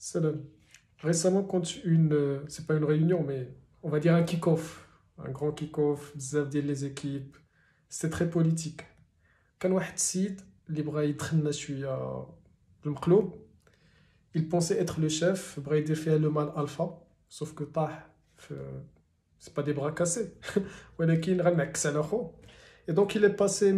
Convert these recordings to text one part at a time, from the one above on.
Salam. Récemment, quand c'est pas une réunion, mais on va dire un kick-off, un grand kick-off, بزاف ديال les équipes, c'était très politique. كان واحد السيد اللي بغا يدخلنا شوية بالمقلوب, il pensait être le chef, بغا يدير فيها le mal alpha, sauf que طاح في, c'est pas des bras cassés, ولكن غنعكس على خوه. Et donc il est passé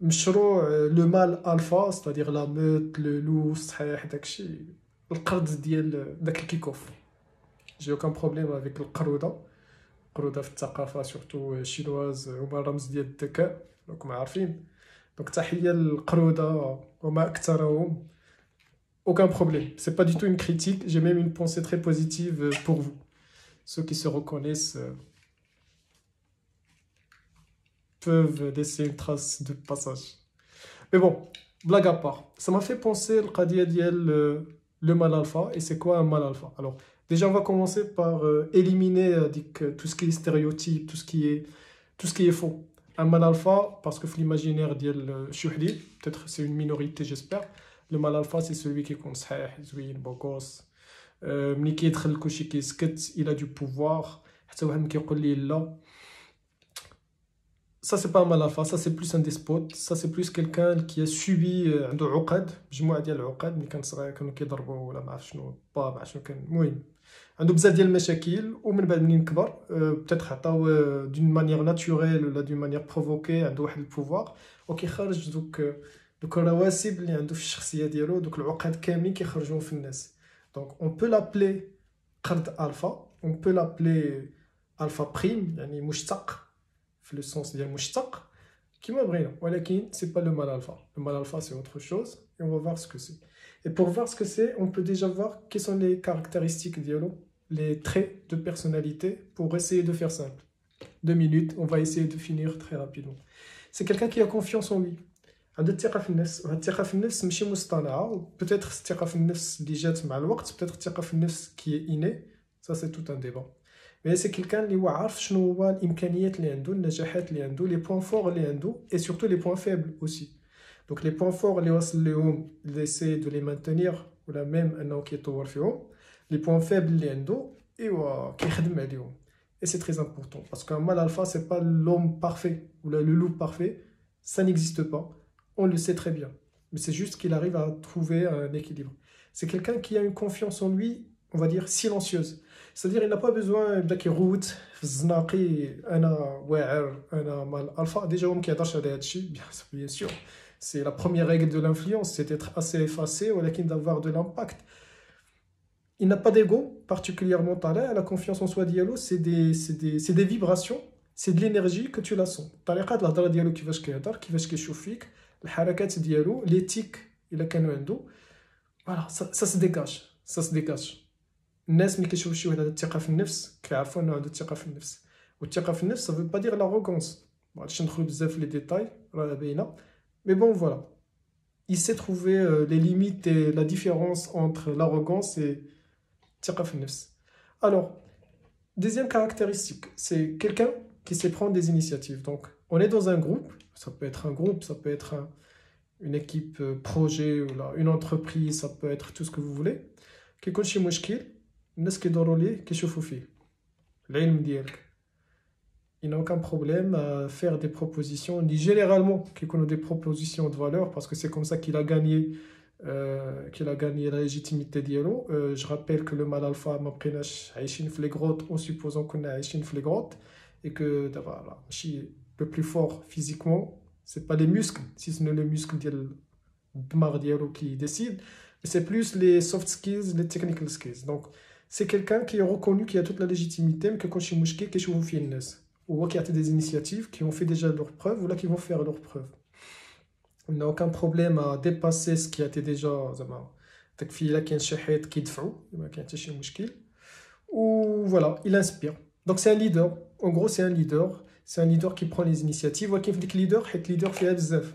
مشروع le mal alpha, c'est-à-dire la meute, le loup, صحيح داكشي, القرد ديال داك الكيكوف. J'ai aucun problème avec القرودة. القرودة في الثقافة سورتو شينواز هما الرمز ديال الذكاء راكم عارفين. دونك تحية للقرودة وما أكثرهم. Aucun problème. C'est pas du tout une critique. J'ai même une pensée très positive pour vous. Ceux qui se reconnaissent peuvent laisser une trace de passage. Mais bon, blague à part. Ça m'a fait penser le qadia ديال le mal alpha. Et c'est quoi un mal alpha? Alors, déjà, on va commencer par éliminer tout ce qui est stéréotype, tout ce qui est faux. Un mal alpha, parce que l'imaginaire ديال Chouhli, peut-être c'est une minorité, j'espère. Le mal alpha, c'est celui qui est صحيح, زوين, beau gosse. ملي كيدخل كلشي كيسكت, il a du pouvoir. حتى واحد ما كيقول ليه لا. Ça, c'est pas un mal alpha, ça, c'est plus un despote. Ça, c'est plus quelqu'un qui a subi عنده عقد, مجموعة ديال العقد. ملي كان صغير كانوا كيضربوه ولا ما عرف شنو, با ما عرف شنو كان. المهم عنده بزاف ديال المشاكل, ومن بعد منين كبر بتاتر عطاوه دون مانيير ناتوريل ولا دون مانيير بروفوكي, عنده واحد البوفوار وكيخرج دوك الرواسب اللي عنده في الشخصية ديالو, دوك العقد كاملين كيخرجوهم في الناس. دونك اون بو لابلي قرد الفا, اون بو لابلي الفا بريم, يعني مشتق في لو سونس ديال مشتق كيما بغينا, ولكن سي با لو مال الفا. لو مال الفا سي autre chose et on va voir ce que c'est. Et pour voir ce que c'est, on peut déjà voir quelles sont les caractéristiques dialo, les traits de personnalité, pour essayer de faire simple. 2 minutes, on va essayer de finir très rapidement. C'est quelqu'un qui a confiance en lui. عنده الثقة في النفس, وهاد الثقة في النفس ماشي مصطنعة. Peut-être الثقة في النفس اللي جات مع الوقت, peut-être الثقة في النفس qui est innée. Ça c'est tout un débat. Mais c'est quelqu'un اللي هو عارف شنو هو الإمكانيات اللي عنده, النجاحات اللي عنده, les points forts اللي عنده, et surtout les points faibles aussi. Donc les points forts اللي واصل لهم, il essaie de les maintenir, ولا même أنه كيطور فيهم. Les points faibles اللي عنده, إيوا كيخدم عليهم. Et c'est très important, parce qu'un mal alpha, c'est pas l'homme parfait, ou le loup parfait, ça n'existe pas. On le sait très bien. Mais c'est juste qu'il arrive à trouver un équilibre. C'est quelqu'un qui a une confiance en lui, on va dire, silencieuse. C'est-à-dire, il n'a pas besoin de يروت في الزناقي أنا واعر أنا مال ألفا. Déjà, on qui adore على هادشي, bien sûr. C'est la première règle de l'influence, c'est d'être assez effacé, ولكن d'avoir de l'impact. Il n'a pas d'ego particulièrement طالع. La confiance en soi ديالو, c'est des vibrations, c'est de l'énergie que tu la sens. طريقة الهضره ديالو كيفاش كيهضر, كيفاش كيشوف فيك, الحركات ديالو, l'éthique إلا كانوا عنده. Voilà, ça se dégage, ça se dégage. الناس ملي كيشوفوا شي واحد عنده الثقة في النفس, كيعرفوا انه عنده الثقة في النفس. والثقة في النفس, ça veut pas dire l'arrogance. ما غاديش ندخل بزاف في لي ديتاي, راه باينة. Mais bon, voilà. Il sait trouver les limites et la différence entre l'arrogance et الثقة في النفس. Alors, deuxième caractéristique, c'est quelqu'un qui sait prendre des initiatives. Donc, on est dans un groupe, ça peut être un groupe, ça peut être une équipe projet, ou là, une entreprise, ça peut être tout ce que vous voulez. كيكون شي مشكل, الناس كيدوروا ليه كيشوفوا فيه العلم ديالك. Il n'a aucun problème à faire des propositions, généralement كيكونوا des propositions de valeur, parce que c'est comme ça qu'il a gagné la légitimité ديالو. Je rappelle que le mal alpha ما بقيناش عايشين في les grottes en supposant كنا عايشين في les grottes, et que دابا ماشي le plus fort physiquement, c'est pas les muscles, si ce n'est le muscle ديال الدماغ ديالو qui décide, mais c'est plus les soft skills, les technical skills. Donc c'est quelqu'un qui est reconnu, qui a toute la légitimité, mais que quand شي مشكل كيشوفوا فيه الناس, ou qui a des initiatives qui ont fait déjà leurs preuves, ou là qui vont faire leurs preuves. Il n'a aucun problème à dépasser ce qui a été déjà زعما داك في الا كاين شي حيط كيدفعوا, ما كاين حتى شي مشكل. Ou voilà, il inspire. Donc c'est un leader. En gros, c'est un leader. C'est un leader qui prend les initiatives. وكاين في ديك leader, حيت leader فيها بزاف.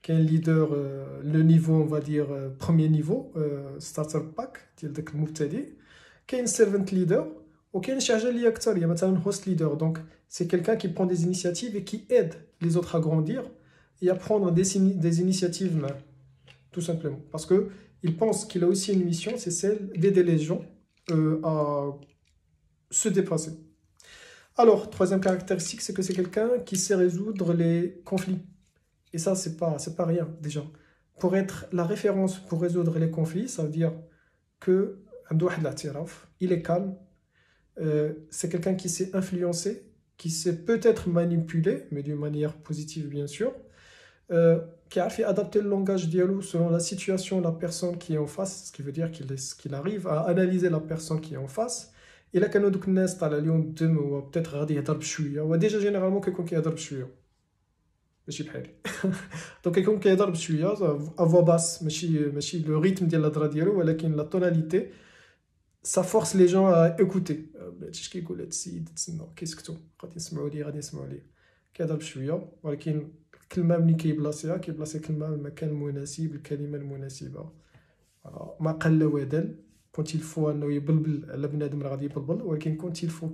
كاين leader le niveau, on va dire premier niveau, starter pack ديال داك المبتدئ. كاين servant leader, وكاين شي حاجه اللي اكثر هي مثلا host leader. Donc c'est quelqu'un qui prend des initiatives et qui aide les autres à grandir et à prendre des initiatives, tout simplement. Parce que il pense qu'il a aussi une mission, c'est celle d'aider les gens à se dépasser. Alors, troisième caractéristique, c'est que c'est quelqu'un qui sait résoudre les conflits. Et ça, c'est pas rien, déjà. Pour être la référence pour résoudre les conflits, ça veut dire que il est calme, c'est quelqu'un qui sait influencer, qui sait peut-être manipuler, mais d'une manière positive, bien sûr, qui a fait adapter le langage dialogue selon la situation, la personne qui est en face, ce qui veut dire qu'il arrive à analyser la personne qui est en face. Et là, quand on dit peut-être غادي يهضر بشويه وديجا جينيرالمون كيكون كيهضر بشويه ماشي بحالي دونك كيكون كيهضر بشويه افوا باس ماشي لو ريتم ديال الهضره ديالو ولكن لا توناليتي ça force les gens à écouter اش كيقول هاد السيد تسنى كيسكتوا غادي يسمعوا ليه كيهضر بشويه ولكن الكلمه ملي كيبلاصي الكلمه في المكان المناسب الكلمه المناسبه ما قل ودل كونت يلفو انه يبلبل على بنادم راه غادي يبلبل ولكن كونت يلفو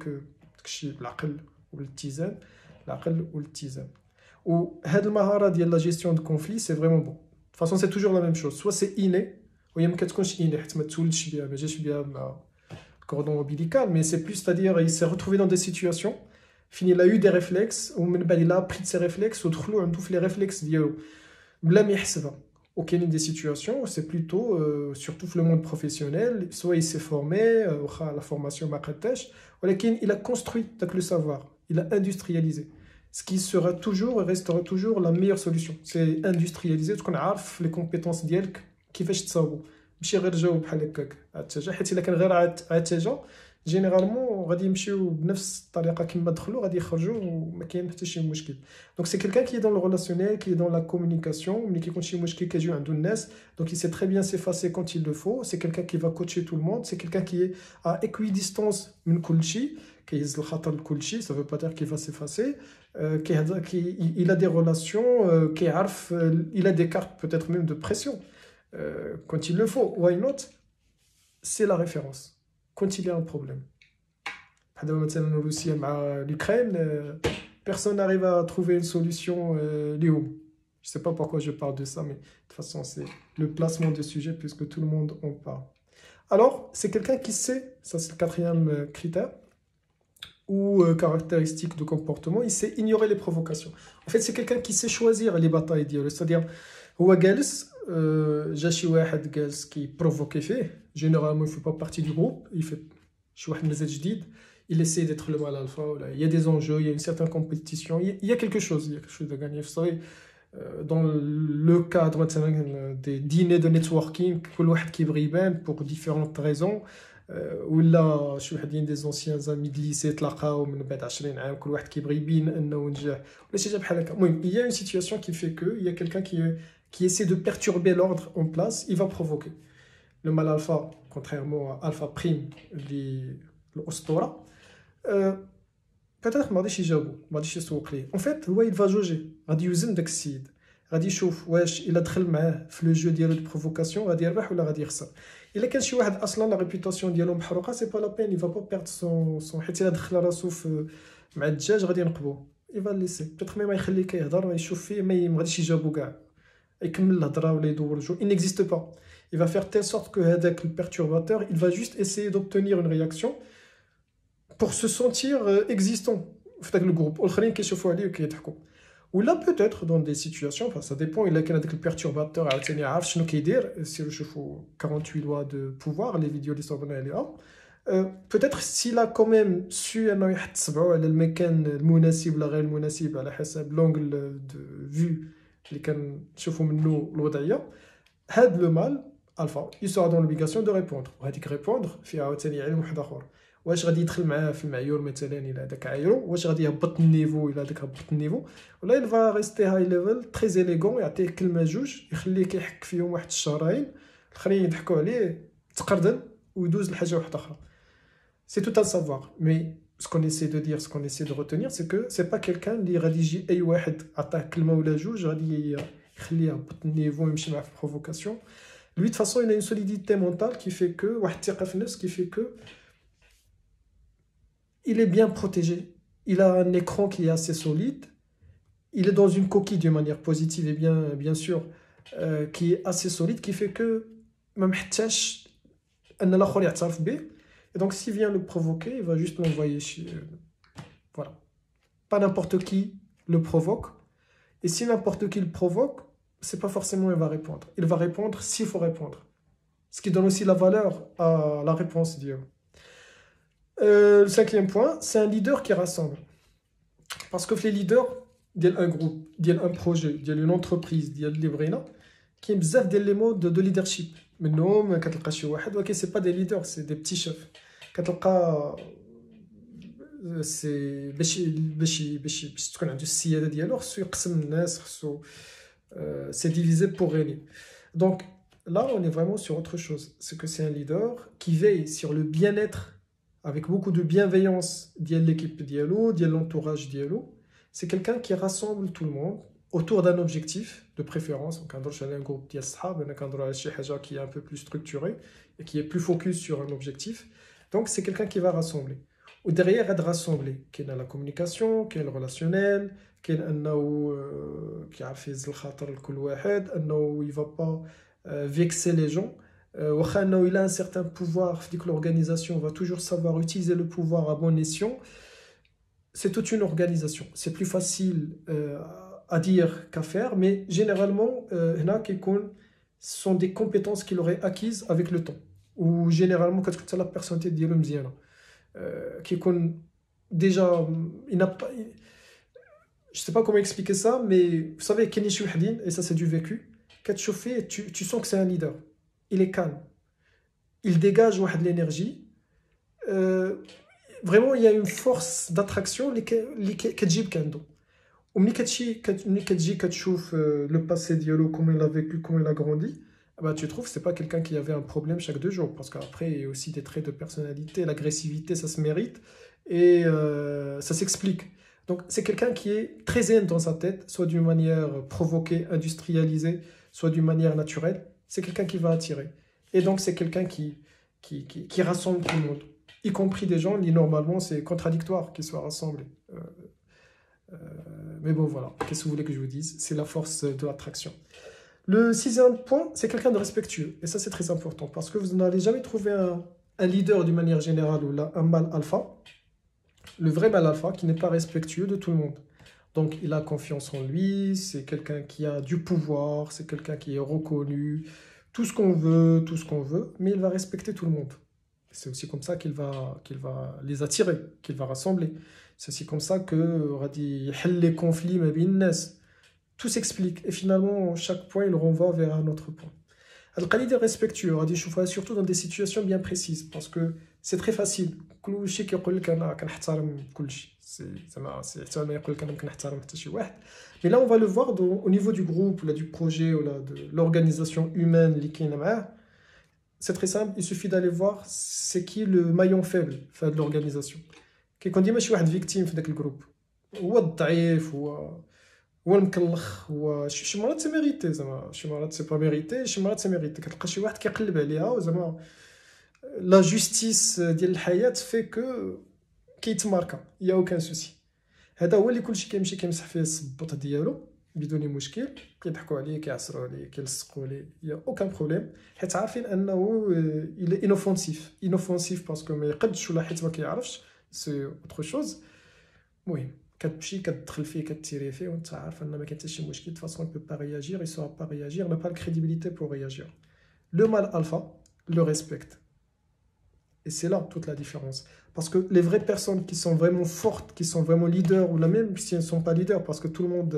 داكشي بالعقل والاتزان العقل والاتزان وهاد المهاره ديال لا جيستيون دو كونفلي سي فريمون بون فاصون سي توجور لا ميم شوز سوا سي اني وهي ما كتكونش اني حيت ما تولدش بها ما جاش بها مع الكوردون ombilical mais c'est plus c'est-à-dire il s'est retrouvé dans des situations فين il a eu des réflexes ومن بعد il a appris de ses réflexes ودخلوا عنده في les réflexes ديالو بلا ما يحسبها. Ok, il y a des situations où c'est plutôt, surtout le monde professionnel, soit il s'est formé, la formation il a construit le savoir, il a industrialisé. Ce qui sera toujours et restera toujours la meilleure solution. C'est industrialiser, parce qu'on a les compétences ديالك كيفاش تصاوبوا. ماشي غير جاوب بحال هكاك عاد حيت الا كان غير عاد généralement غادي يمشيو بنفس الطريقه كما دخلوا غادي يخرجوا وما كاين حتى شي مشكل. Donc c'est quelqu'un qui est dans le relationnel, qui est dans la communication, mais qui كيكون شي مشكل كيجيو عنده الناس, donc il sait très bien s'effacer quand il le faut. C'est quelqu'un qui va coacher tout le monde, c'est quelqu'un qui est à équidistance من كلشي, كيهز الخطر لكلشي, ça veut pas dire qu'il va s'effacer. Il a des relations, il a des cartes peut-être même de pression quand il le faut. Why not? C'est la référence. Quand il y a un problème. مثلا Russie مع l'Ukraine, personne n'arrive à trouver une solution. Je ne sais pas pourquoi je parle de ça, mais de toute façon, c'est le placement de sujet puisque tout le monde en parle. Alors, c'est quelqu'un qui sait, ça c'est le quatrième critère, ou caractéristique de comportement, il sait ignorer les provocations. En fait, c'est quelqu'un qui sait choisir les batailles d'hier. C'est-à-dire, هو جالس جا شي واحد جالس كيبروفوكي فيه généralement il fait pas partie du groupe, il fait شي واحد مازال جديد, il essaie d'être le mal alpha, il y a des enjeux, il y a une certaine compétition, il y a quelque chose à gagner. Vous savez, dans le cadre des dîners de networking, كل واحد كيبغي يبان pour différentes raisons, ولا شي وحدين des anciens amis de lycée تلاقاو من بعد 20 عام كل واحد كيبغي يبين انه نجح ولا شي حاجه بحال هكا. المهم il y a une situation qui fait que il y a quelqu'un qui essaie de perturber l'ordre en place, il va provoquer. Le mal alpha, contrairement à alpha prime, l'ostora, peut-être ما غاديش يجاوبو, ما غاديش يسوق ليه. En fait, هو il va jauger, غادي يوزن داك السيد, غادي يشوف واش الا دخل معاه في لو جو ديالو دو بروفوكاسيون غادي يربح ولا غادي يخسر. الا كان شي واحد اصلا لا ريبيوتاسيون ديالو محروقه, سي با لا بين, il va pas perdre son حيت الا دخل راسو مع الدجاج غادي ينقبوه. il va le laisser, peut-être même يخليه كيهضر ويشوف فيه ما غاديش يجاوبو كاع, يكمل الهضره ولا يدور الجو. il n'existe pas. Il va faire telle sorte que avec le perturbateur, il va juste essayer d'obtenir une réaction pour se sentir existant dans le groupe. Ou là, peut-être dans des situations, enfin, ça dépend, il a qu'un perturbateur, si je fais 48 lois de pouvoir, les vidéos peut-être s'il a quand même su l'angle de vue اللي كنشوفوا منه الوضعيه, هاد le mal alpha, il sera dans l'obligation de répondre. وهذيك répondre فيها عاوتاني علم واحد اخر, واش غادي يدخل معاه في المعيور مثلا الى هذاك عايرو, واش غادي يهبط النيفو الى هذاك هبط النيفو, ولا il va rester high level très élégant, يعطيه كلمه جوج يخليه كيحك فيهم واحد الشهرين, الاخرين يضحكوا عليه تقردن ويدوز لحاجه واحده اخرى. C'est tout un savoir, mais ce qu'on essaie de dire, ce qu'on essaie de retenir, c'est que c'est pas quelqu'un اللي غادي يجي اي واحد عطاه كلمه ولا جوج غادي يخليه يهبط النيفو ويمشي معاه في البروفوكاسيون. Lui, de toute façon, il a une solidité mentale qui fait que, qui fait que il est bien protégé. Il a un écran qui est assez solide. Il est dans une coquille d'une manière positive et bien sûr, qui est assez solide, qui fait que ما محتاجش ان الاخر يعترف به. Et donc s'il vient le provoquer, il va juste l'envoyer chez voilà. Pas n'importe qui le provoque. Et si n'importe qui le provoque, c'est pas forcément il va répondre. Il va répondre s'il faut répondre. Ce qui donne aussi la valeur à la réponse d'Io. Le cinquième point, c'est un leader qui rassemble. Parce que les leaders, un groupe, un projet, une entreprise, qui ont besoin d'éléments de leadership. Mais non, c'est pas des leaders, c'est des petits chefs. C'est c'est divisé pour régner. Donc là, on est vraiment sur autre chose. C'est que c'est un leader qui veille sur le bien-être avec beaucoup de bienveillance de l'équipe dialo, de l'entourage dialo. C'est quelqu'un qui rassemble tout le monde autour d'un objectif de préférence. Donc, un groupe qui est un peu plus structuré et qui est plus focus sur un objectif. Donc, c'est quelqu'un qui va rassembler. Ou derrière, elle rassembler. Qu'il y a la communication, qu'il y a le relationnel, qu'il y a qui a fait le khatar le kul wahed, il va pas vexer les gens. Il a un certain pouvoir, que l'organisation va toujours savoir utiliser le pouvoir à bon escient. C'est toute une organisation. C'est plus facile à dire qu'à faire, mais généralement, ce sont des compétences qu'il aurait acquises avec le temps. Ou généralement, quand tu as la personnalité de Diallo qui déjà, il n'a pas. Je ne sais pas comment expliquer ça, mais vous savez, Kenny Chouhdin, et ça c'est du vécu, quand tu fais, tu sens que c'est un leader. Il est calme. Il dégage de l'énergie. Vraiment, il y a une force d'attraction qui est kendo. Ou quand tu vois le passé d'Yolo, comment il a vécu, comment il a grandi, bah, tu trouves que ce n'est pas quelqu'un qui avait un problème chaque 2 jours. Parce qu'après, il y a aussi des traits de personnalité. L'agressivité, ça se mérite. Et ça s'explique. Donc, c'est quelqu'un qui est très zen dans sa tête, soit d'une manière provoquée, industrialisée, soit d'une manière naturelle. C'est quelqu'un qui va attirer. Et donc, c'est quelqu'un qui rassemble tout le monde, y compris des gens, normalement, c'est contradictoire qu'ils soient rassemblés. Mais bon, voilà. Qu'est-ce que vous voulez que je vous dise? C'est la force de l'attraction. Le 6e point, c'est quelqu'un de respectueux. Et ça, c'est très important, parce que vous n'allez jamais trouver un leader d'une manière générale ou là, un mâle alpha. Le vrai mâle alpha qui n'est pas respectueux de tout le monde. Donc, il a confiance en lui, c'est quelqu'un qui a du pouvoir, c'est quelqu'un qui est reconnu, tout ce qu'on veut, mais il va respecter tout le monde. C'est aussi comme ça qu'il va les attirer, qu'il va rassembler. C'est aussi comme ça que les conflits, tout s'explique. Et finalement, chaque point, il renvoie vers un autre point. القليل respectueux غادي نشوفها surtout dans des situations bien précises parce que c'est très facile كلشي كيقول لك انا كنحترم كلشي زعما حتى انا يقول لك انا كنحترم حتى شي واحد. Mais là on va le voir au niveau du groupe ou là, du projet ou là, de l'organisation humaine اللي كاينه معاه. C'est très simple, il suffit d'aller voir c'est qui le maillon faible de l'organisation. كيكون ديما شي واحد فيكتيم في داك الجروب هو الضعيف هو المكلخ هو شي مرات سي ميريتي زعما شي مرات سي با ميريتي شي مرات سي ميريتي كتلقى شي واحد كيقلب عليها وزعما لا جوستيس ديال الحياه في كو كيتماركا يا اوكان سوسي. هذا هو اللي كلشي كيمشي كيمسح فيه الصبوط ديالو بدون مشكل كيضحكوا عليه كيعصروا عليه كيلصقوا ليه يا اوكان بروبليم حيت عارفين انه الى انوفونسيف باسكو ما يقدش ولا حيت ما كيعرفش سي اوتر شوز. المهم كتمشي كتدخل فيه كتيري فيه وانت عارف ان ما كاين حتى شي مشكل. De toute façon il peut pas réagir, il saura pas réagir, il n'a pas la crédibilité pour réagir. Le mâle alpha le respecte. Et c'est là toute la différence. Parce que les vraies personnes qui sont vraiment fortes, qui sont vraiment leaders, ou là même si elles ne sont pas leaders, parce que tout le monde,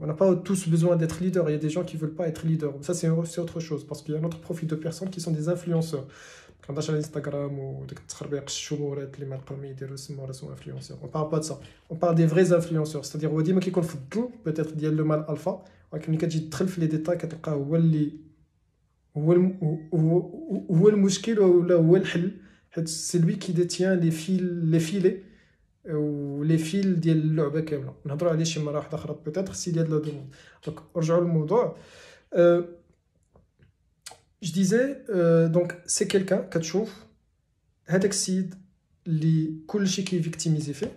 on n'a pas tous besoin d'être leader, il y a des gens qui ne veulent pas être leader. Ça c'est autre chose, parce qu'il y a un autre profil de personnes qui sont des influenceurs. Quand on a l'Instagram ou influenceurs. On ne parle pas de ça. On parle des vrais influenceurs. C'est-à-dire, on dit qu'il peut-être le mal alpha, mais quand tu as les détails, هو المشكل ولا هو الحل حيت سي لوي كي ديتيان لي فيلي و لي فيل ديال اللعبه كامله. نهضروا عليه شي مره واحده اخرى بوتيتر سي ديال لا دوموند. دونك نرجعوا للموضوع. Je disais donc c'est quelqu'un كتشوف هذاك السيد اللي كلشي كيفيكتيميزي فيه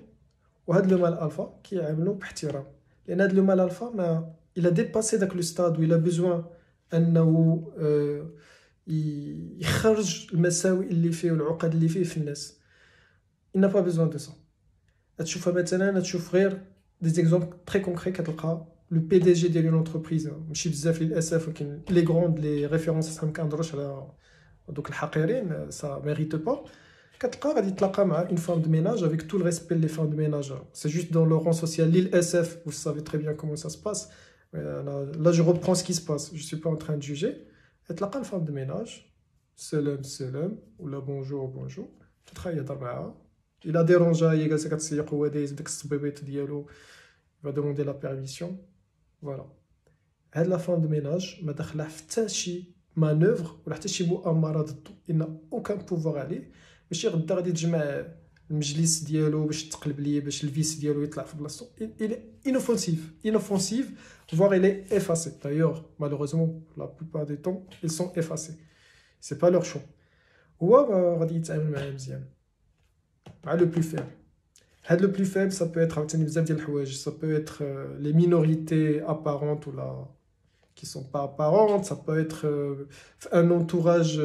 وهذا لو مال الفا كيعاملو باحترام لان هذا لو مال الفا ما il a dépassé داك لو ستاد و il a besoin انه يخرج المساوئ اللي فيه والعقد اللي فيه في الناس. il n'a pas besoin de ça. تشوفها مثلا تشوف غير دي زيكزومبل تري كونكري كتلقى لو بي دي جي ديال اون انتربريز ماشي بزاف للاسف ولكن لي غروند لي ريفيرونس ما كنهضروش على دوك الحقيرين سا ميريت با كتلقى غادي يتلاقى مع اون فام دو ميناج افيك تو الريسبي لي فام دو ميناج سي جوست دون لو رون سوسيال للاسف vous savez très bien comment ça se passe là je reprends ce qui se passe je suis pas en train de juger تلقى الفام دو ميناج سلام ولا بونجور تتخيل يهضر معاها il a dérangé هي جالسه كتسيق هو دايز بداك الصبيبيط ديالو va demander la permission voilà هاد لا فام دو ميناج ما داخله حتى شي مانوفر ولا حتى شي مؤامره ضده il n'a aucun pouvoir عليه ماشي غدا غادي تجمع المجلس ديالو باش تقلب ليه باش الفيس ديالو يطلع في بلاصتو il est inoffensif voire il est effacé d'ailleurs malheureusement la plupart des temps ils sont effacés c'est pas leur choix هو غادي يتعامل معاه مزيان مع لو بلو فيبل هاد لو بلو فيبل ça peut être عاوتاني بزاف ديال الحوايج ça peut être les minorités apparentes ou là qui sont pas apparentes ça peut être un entourage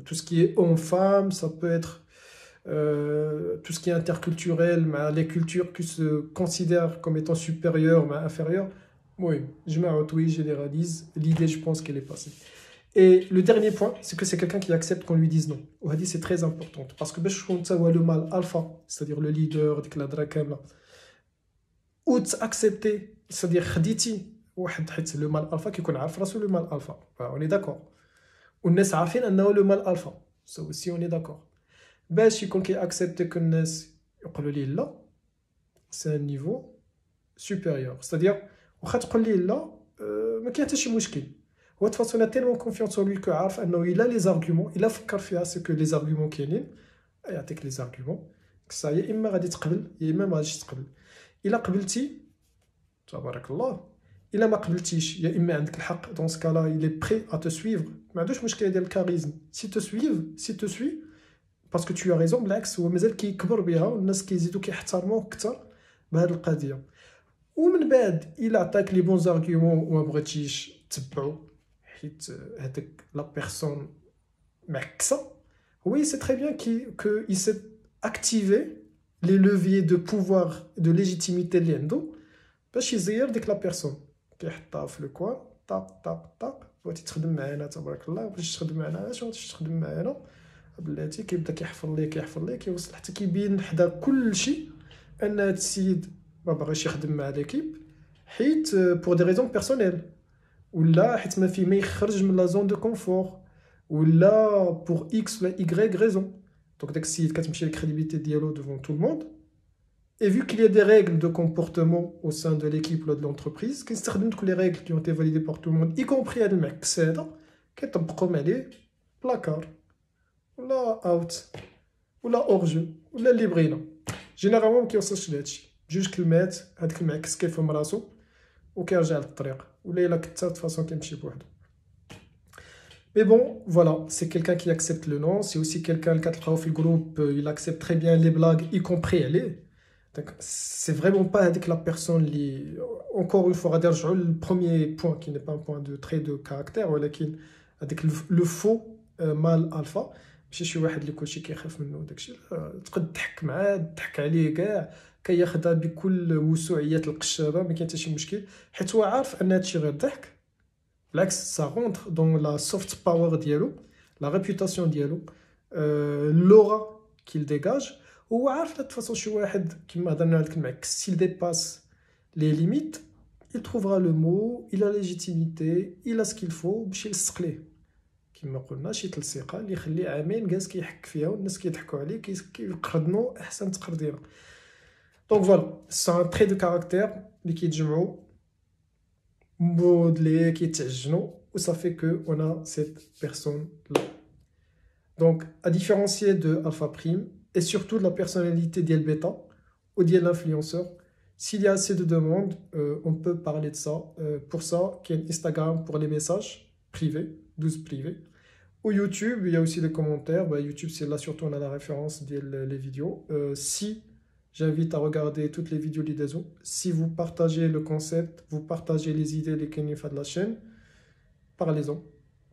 tout ce qui est homme-femme ça peut être tout ce qui est interculturel les cultures qui se considèrent comme étant supérieures mais inférieures oui je m'arrête généralise l'idée je pense qu'elle est passée. Et le dernier point, c'est que c'est quelqu'un qui accepte qu'on lui dise non. Ouhadi, c'est très important. Parce que le mal alpha, c'est-à-dire le leader, ou accepter, c'est-à-dire le mal alpha qui connaît le mal alpha. On est d'accord. والناس عارفين أنه le mal alpha. Ça aussi, on est d'accord. باش يكون كي accepter que الناس يقولوا ليه لا, c'est un niveau supérieur. C'est-à-dire, واخا تقول ليه لا, ما كاين حتى شي مشكل. De toute façon, il a tellement confiance en lui qu'il a les arguments, il a fait ce que les arguments qu'il y a, les arguments, que ça y est, il m'a dit il m'a dit il a قبلتي تبارك الله il a ما قبلتيش يا اما عندك الحق dans ce cas là il est prêt à te suivre ما عندوش مشكله ديال الكاريزم si te suit parce que tu as raison بالعكس هو مازال كيكبر بها والناس كيزيدوا كيحترموه اكثر بهذه القضيه ومن بعد il attaque les bons arguments وما بغيتيش تتبعو la personne oui c'est très bien qu'il s'est activé les leviers de pouvoir de légitimité لعندو باش يزير ديك la personne كيحطها في الكوان طاق بغيتي تخدم معنا تبارك الله بغيتي تخدم معنا شنو تخدم معنا بلاتي كيبدا كيحفر ليه كيوصل حتى كيبين حدا كل شيء ان هاد السيد ما باغيش يخدم مع ليكيب حيت pour des raisons personnelles ولا حيت ما في ما يخرج من لا زون دو كونفور ولا بور اكس ولا ايغريك ريزون دونك داك السيد كتمشي الكريديبيتي ديالو devant tout le monde et vu qu'il y a des règles de comportement au sein de l'équipe ou de l'entreprise كنستخدم دوك les règles qui ont été validées par tout le monde y compris هاد المعكس هذا كيطبقهم عليه بلاكار ولا اوت ولا اورجو ولا اللي بغينا جينيرالمون ما كيوصلش لهادشي جوج كلمات هذاك المعكس كيفهم راسو وكيرجع للطريق ولا الا كنت de façon كيمشي بوحدو. Mais bon, voilà, c'est quelqu'un qui accepte le non, c'est aussi quelqu'un qui في الجروب il accepte très bien les blagues y compris elle. Donc c'est vraiment pas avec la personne li encore une fois غادي نرجعوا le premier point qui n'est pas un point de trait de caractère ولكن هذاك le faux mal alpha ماشي شي واحد اللي كلشي كيخاف منه داكشي تقدر تضحك معاه تضحك عليه كاع كياخذها بكل وسوعيات القشابه ما كاين حتى شي مشكل حيت هو عارف ان هادشي غير ضحك بالعكس ça rentre dans la soft power ديالو la réputation ديالو l'aura qu'il dégage هو عارف de toute façon شي واحد كيما هضرنا على ديك المعكس s'il dépasse les limites il trouvera le mot il a la légitimité il a ce qu'il faut باش يلصق ليه كما قلنا شي تلصيقه اللي يخليه عامين جالس كيحك فيها والناس كيضحكوا عليه كيقردنوا احسن تقرديره. Donc voilà, c'est un trait de caractère اللي كيتجمعوا modelés كيتعجنوا و ça fait que on a cette personne là. Donc à différencier de alpha prime et surtout de la personnalité d'El Beta ou d'El l'influenceur, s'il y a assez de demandes, on peut parler de ça. Pour ça, il y a Instagram pour les messages privés, 12 privés. Ou YouTube, il y a aussi des commentaires. YouTube, c'est là surtout on a la référence des vidéos. Si j'invite à regarder toutes les vidéos d'Idazo, si vous partagez le concept, vous partagez les idées, les kenifas de la chaîne, parlez-en.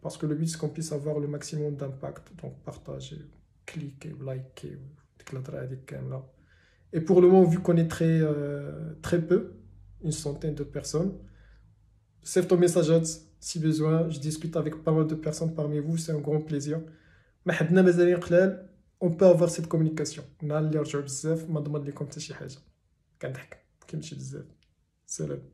parce que le but c'est qu'on puisse avoir le maximum d'impact. Donc partager, cliquer, liker, ديك الهضره هذيك كامله. Et pour le moment, vu qu'on est très peu, une centaine de personnes, save ton message si besoin. Je discute avec pas mal de personnes parmi vous, c'est un grand plaisir. ما حدنا مازالين قلال. On peut avoir cette communication. نهار اللي رجعوا بزاف ما ضمن لكم حتى شي حاجه. كنضحك كيمشي بزاف. سلام.